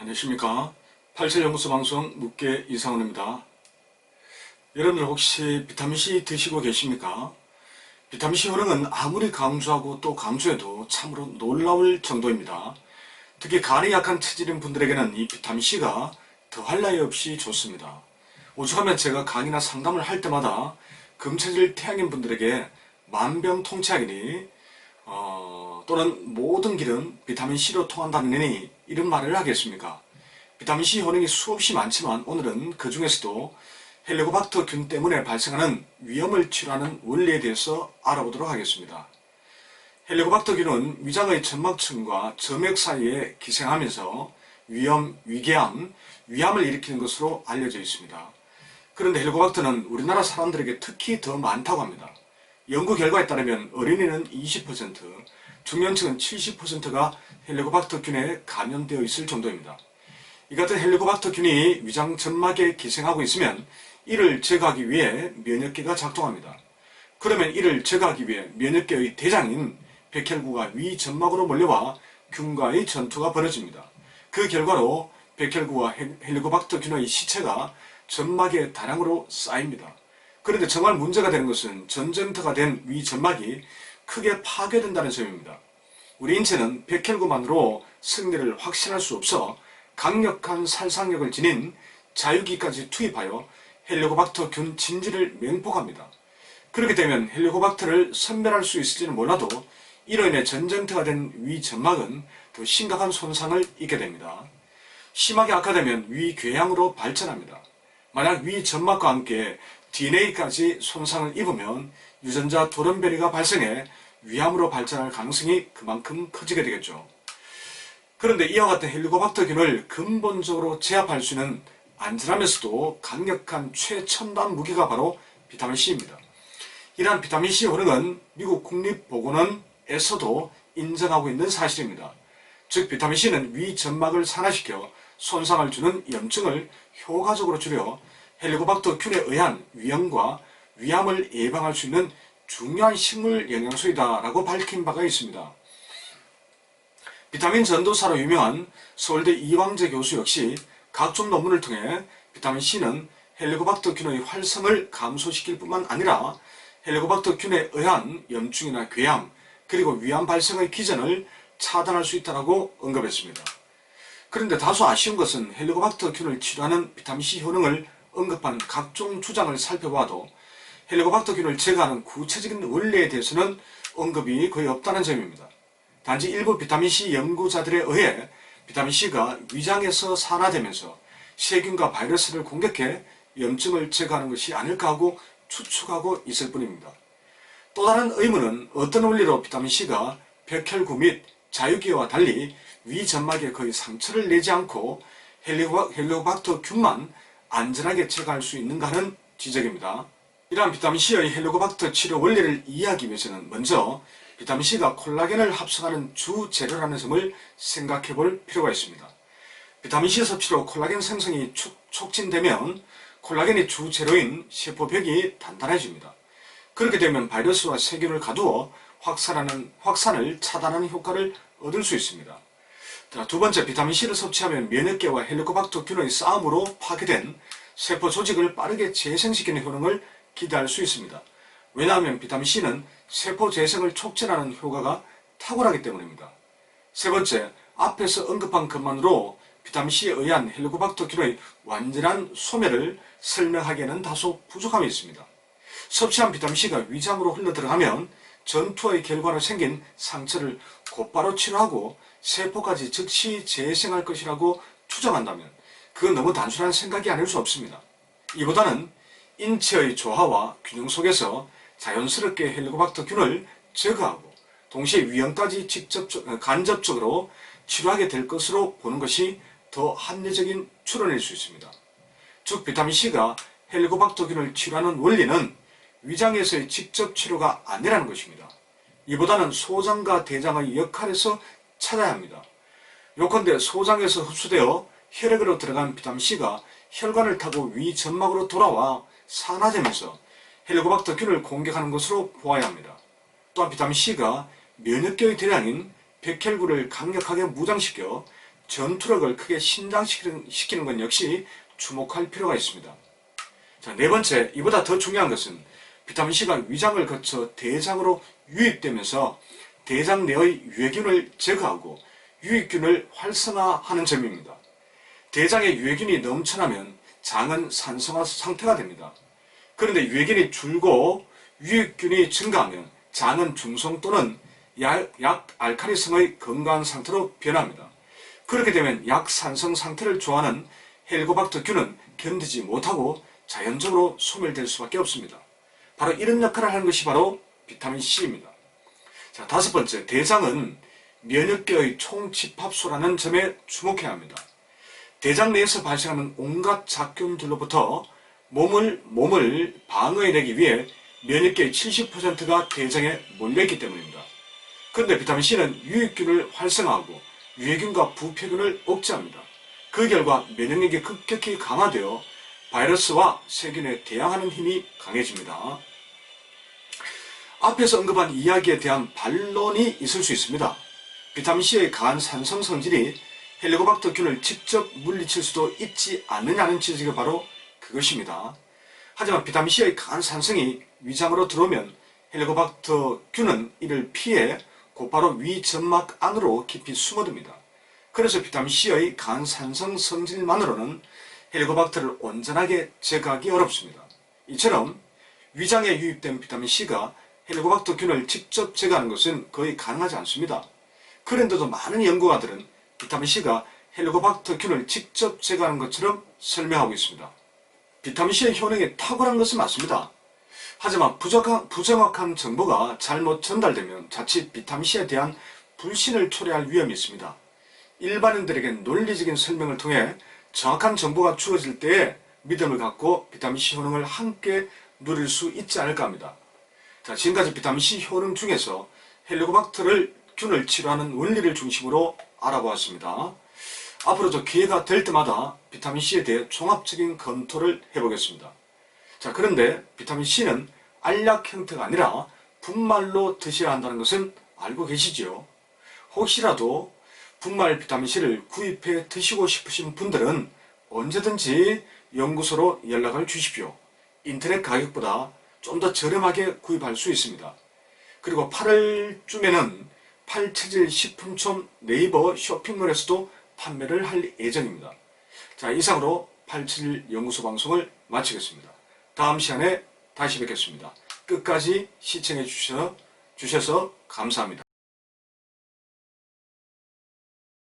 안녕하십니까. 87연구소 방송 묵계 이상훈입니다. 여러분들 혹시 비타민C 드시고 계십니까? 비타민C 효능은 아무리 강조하고 또 강조해도 참으로 놀라울 정도입니다. 특히 간이 약한 체질인 분들에게는 이 비타민C가 더할 나위 없이 좋습니다. 오죽하면 제가 강의나 상담을 할 때마다 금체질 태양인 분들에게 만병통치약이니 또는 모든 길은 비타민C로 통한다느니 이런 말을 하겠습니까? 비타민C 효능이 수없이 많지만 오늘은 그 중에서도 헬리코박터균 때문에 발생하는 위염을 치료하는 원리에 대해서 알아보도록 하겠습니다. 헬리코박터균은 위장의 점막층과 점액 사이에 기생하면서 위염, 위궤양, 위암을 일으키는 것으로 알려져 있습니다. 그런데 헬리코박터는 우리나라 사람들에게 특히 더 많다고 합니다. 연구 결과에 따르면 어린이는 20%, 중년층은 70%가 헬리코박터균에 감염되어 있을 정도입니다. 이 같은 헬리코박터균이 위장 점막에 기생하고 있으면 이를 제거하기 위해 면역계가 작동합니다. 그러면 이를 제거하기 위해 면역계의 대장인 백혈구가 위 점막으로 몰려와 균과의 전투가 벌어집니다. 그 결과로 백혈구와 헬리코박터균의 시체가 점막에 다량으로 쌓입니다. 그런데 정말 문제가 되는 것은 전쟁터가 된 위 점막이 크게 파괴된다는 점입니다. 우리 인체는 백혈구만으로 승리를 확신할 수 없어 강력한 살상력을 지닌 자유기까지 투입하여 헬리코박터균 진지를 맹폭합니다. 그렇게 되면 헬리코박터를 선멸할 수 있을지는 몰라도 이로 인해 전쟁터가 된 위 점막은 더 심각한 손상을 입게 됩니다. 심하게 악화되면 위궤양으로 발전합니다. 만약 위 점막과 함께 DNA까지 손상을 입으면 유전자 돌연변이가 발생해 위암으로 발전할 가능성이 그만큼 커지게 되겠죠. 그런데 이와 같은 헬리코박터균을 근본적으로 제압할 수 있는 안전하면서도 강력한 최첨단 무기가 바로 비타민C입니다. 이러한 비타민C 효능은 미국 국립보건원에서도 인정하고 있는 사실입니다. 즉 비타민C는 위 점막을 산화시켜 손상을 주는 염증을 효과적으로 줄여 헬리코박터균에 의한 위염과 위암을 예방할 수 있는 중요한 식물 영양소이다 라고 밝힌 바가 있습니다. 비타민 전도사로 유명한 서울대 이광재 교수 역시 각종 논문을 통해 비타민C는 헬리코박터균의 활성을 감소시킬 뿐만 아니라 헬리코박터균에 의한 염증이나 궤양 그리고 위암 발생의 기전을 차단할 수 있다고 언급했습니다. 그런데 다소 아쉬운 것은 헬리코박터균을 치료하는 비타민C 효능을 언급한 각종 주장을 살펴봐도 헬리코박터균을 제거하는 구체적인 원리에 대해서는 언급이 거의 없다는 점입니다. 단지 일부 비타민C 연구자들에 의해 비타민C가 위장에서 산화되면서 세균과 바이러스를 공격해 염증을 제거하는 것이 아닐까 하고 추측하고 있을 뿐입니다. 또 다른 의문은 어떤 원리로 비타민C가 백혈구 및 자유기와 달리 위 점막에 거의 상처를 내지 않고 헬리코박터균만 안전하게 제거할 수 있는가 하는 지적입니다. 이러한 비타민C의 헬리코박터 치료 원리를 이해하기 위해서는 먼저 비타민C가 콜라겐을 합성하는 주 재료라는 점을 생각해 볼 필요가 있습니다. 비타민C 섭취로 콜라겐 생성이 촉진되면 콜라겐이 주 재료인 세포벽이 단단해집니다. 그렇게 되면 바이러스와 세균을 가두어 확산을 차단하는 효과를 얻을 수 있습니다. 두 번째, 비타민C를 섭취하면 면역계와 헬리코박터균의 싸움으로 파괴된 세포 조직을 빠르게 재생시키는 효능을 기대할 수 있습니다. 왜냐하면 비타민C는 세포 재생을 촉진하는 효과가 탁월하기 때문입니다. 세 번째, 앞에서 언급한 것만으로 비타민C에 의한 헬리코박터균의 완전한 소멸을 설명하기에는 다소 부족함이 있습니다. 섭취한 비타민C가 위장으로 흘러들어가면 전투의 결과로 생긴 상처를 곧바로 치료하고 세포까지 즉시 재생할 것이라고 추정한다면 그건 너무 단순한 생각이 아닐 수 없습니다. 이보다는 인체의 조화와 균형 속에서 자연스럽게 헬리코박터균을 제거하고 동시에 위험까지 간접적으로 치료하게 될 것으로 보는 것이 더 합리적인 추론일 수 있습니다. 즉 비타민C가 헬리코박터균을 치료하는 원리는 위장에서의 직접 치료가 아니라는 것입니다. 이보다는 소장과 대장의 역할에서 찾아야 합니다. 요컨대 소장에서 흡수되어 혈액으로 들어간 비타민C가 혈관을 타고 위 점막으로 돌아와 산화되면서 헬리코박터균을 공격하는 것으로 보아야 합니다. 또한 비타민C가 면역계의 대장인 백혈구를 강력하게 무장시켜 전투력을 크게 신장시키는 건 역시 주목할 필요가 있습니다. 자, 네 번째, 이보다 더 중요한 것은 비타민C가 위장을 거쳐 대장으로 유입되면서 대장 내의 유해균을 제거하고 유익균을 활성화하는 점입니다. 대장에 유해균이 넘쳐나면 장은 산성화 상태가 됩니다. 그런데 유해균이 줄고 유익균이 증가하면 장은 중성 또는 약알칼리성의 건강한 상태로 변합니다. 그렇게 되면 약산성 상태를 좋아하는 헬리코박터균은 견디지 못하고 자연적으로 소멸될 수밖에 없습니다. 바로 이런 역할을 하는 것이 바로 비타민C입니다. 자, 다섯 번째, 대장은 면역계의 총집합소라는 점에 주목해야 합니다. 대장 내에서 발생하는 온갖 작균들로부터 몸을 방어해내기 위해 면역계의 70%가 대장에 몰려있기 때문입니다. 그런데 비타민C는 유익균을 활성화하고 유해균과 부패균을 억제합니다. 그 결과 면역력이 급격히 강화되어 바이러스와 세균에 대항하는 힘이 강해집니다. 앞에서 언급한 이야기에 대한 반론이 있을 수 있습니다. 비타민C의 강한 산성 성질이 헬리코박터균을 직접 물리칠 수도 있지 않느냐는 지적이 바로 그것입니다. 하지만 비타민C의 강한 산성이 위장으로 들어오면 헬리코박터균은 이를 피해 곧바로 위점막 안으로 깊이 숨어듭니다. 그래서 비타민C의 강한 산성 성질만으로는 헬리코박터를 온전하게 제거하기 어렵습니다. 이처럼 위장에 유입된 비타민C가 헬리코박터균을 직접 제거하는 것은 거의 가능하지 않습니다. 그런데도 많은 연구가들은 비타민C가 헬리코박터균을 직접 제거하는 것처럼 설명하고 있습니다. 비타민C의 효능이 탁월한 것은 맞습니다. 하지만 부정확한 정보가 잘못 전달되면 자칫 비타민C에 대한 불신을 초래할 위험이 있습니다. 일반인들에게 논리적인 설명을 통해 정확한 정보가 주어질 때에 믿음을 갖고 비타민C 효능을 함께 누릴 수 있지 않을까 합니다. 자, 지금까지 비타민C 효능 중에서 헬리코박터균을 치료하는 원리를 중심으로 알아보았습니다. 앞으로도 기회가 될 때마다 비타민C에 대해 종합적인 검토를 해보겠습니다. 자, 그런데 비타민C는 알약 형태가 아니라 분말로 드셔야 한다는 것은 알고 계시지요? 혹시라도 분말 비타민C를 구입해 드시고 싶으신 분들은 언제든지 연구소로 연락을 주십시오. 인터넷 가격보다 좀 더 저렴하게 구입할 수 있습니다. 그리고 8월쯤에는 팔체질 식품촌 네이버 쇼핑몰에서도 판매를 할 예정입니다. 자, 이상으로 871 연구소 방송을 마치겠습니다. 다음 시간에 다시 뵙겠습니다. 끝까지 시청해 주셔서 감사합니다.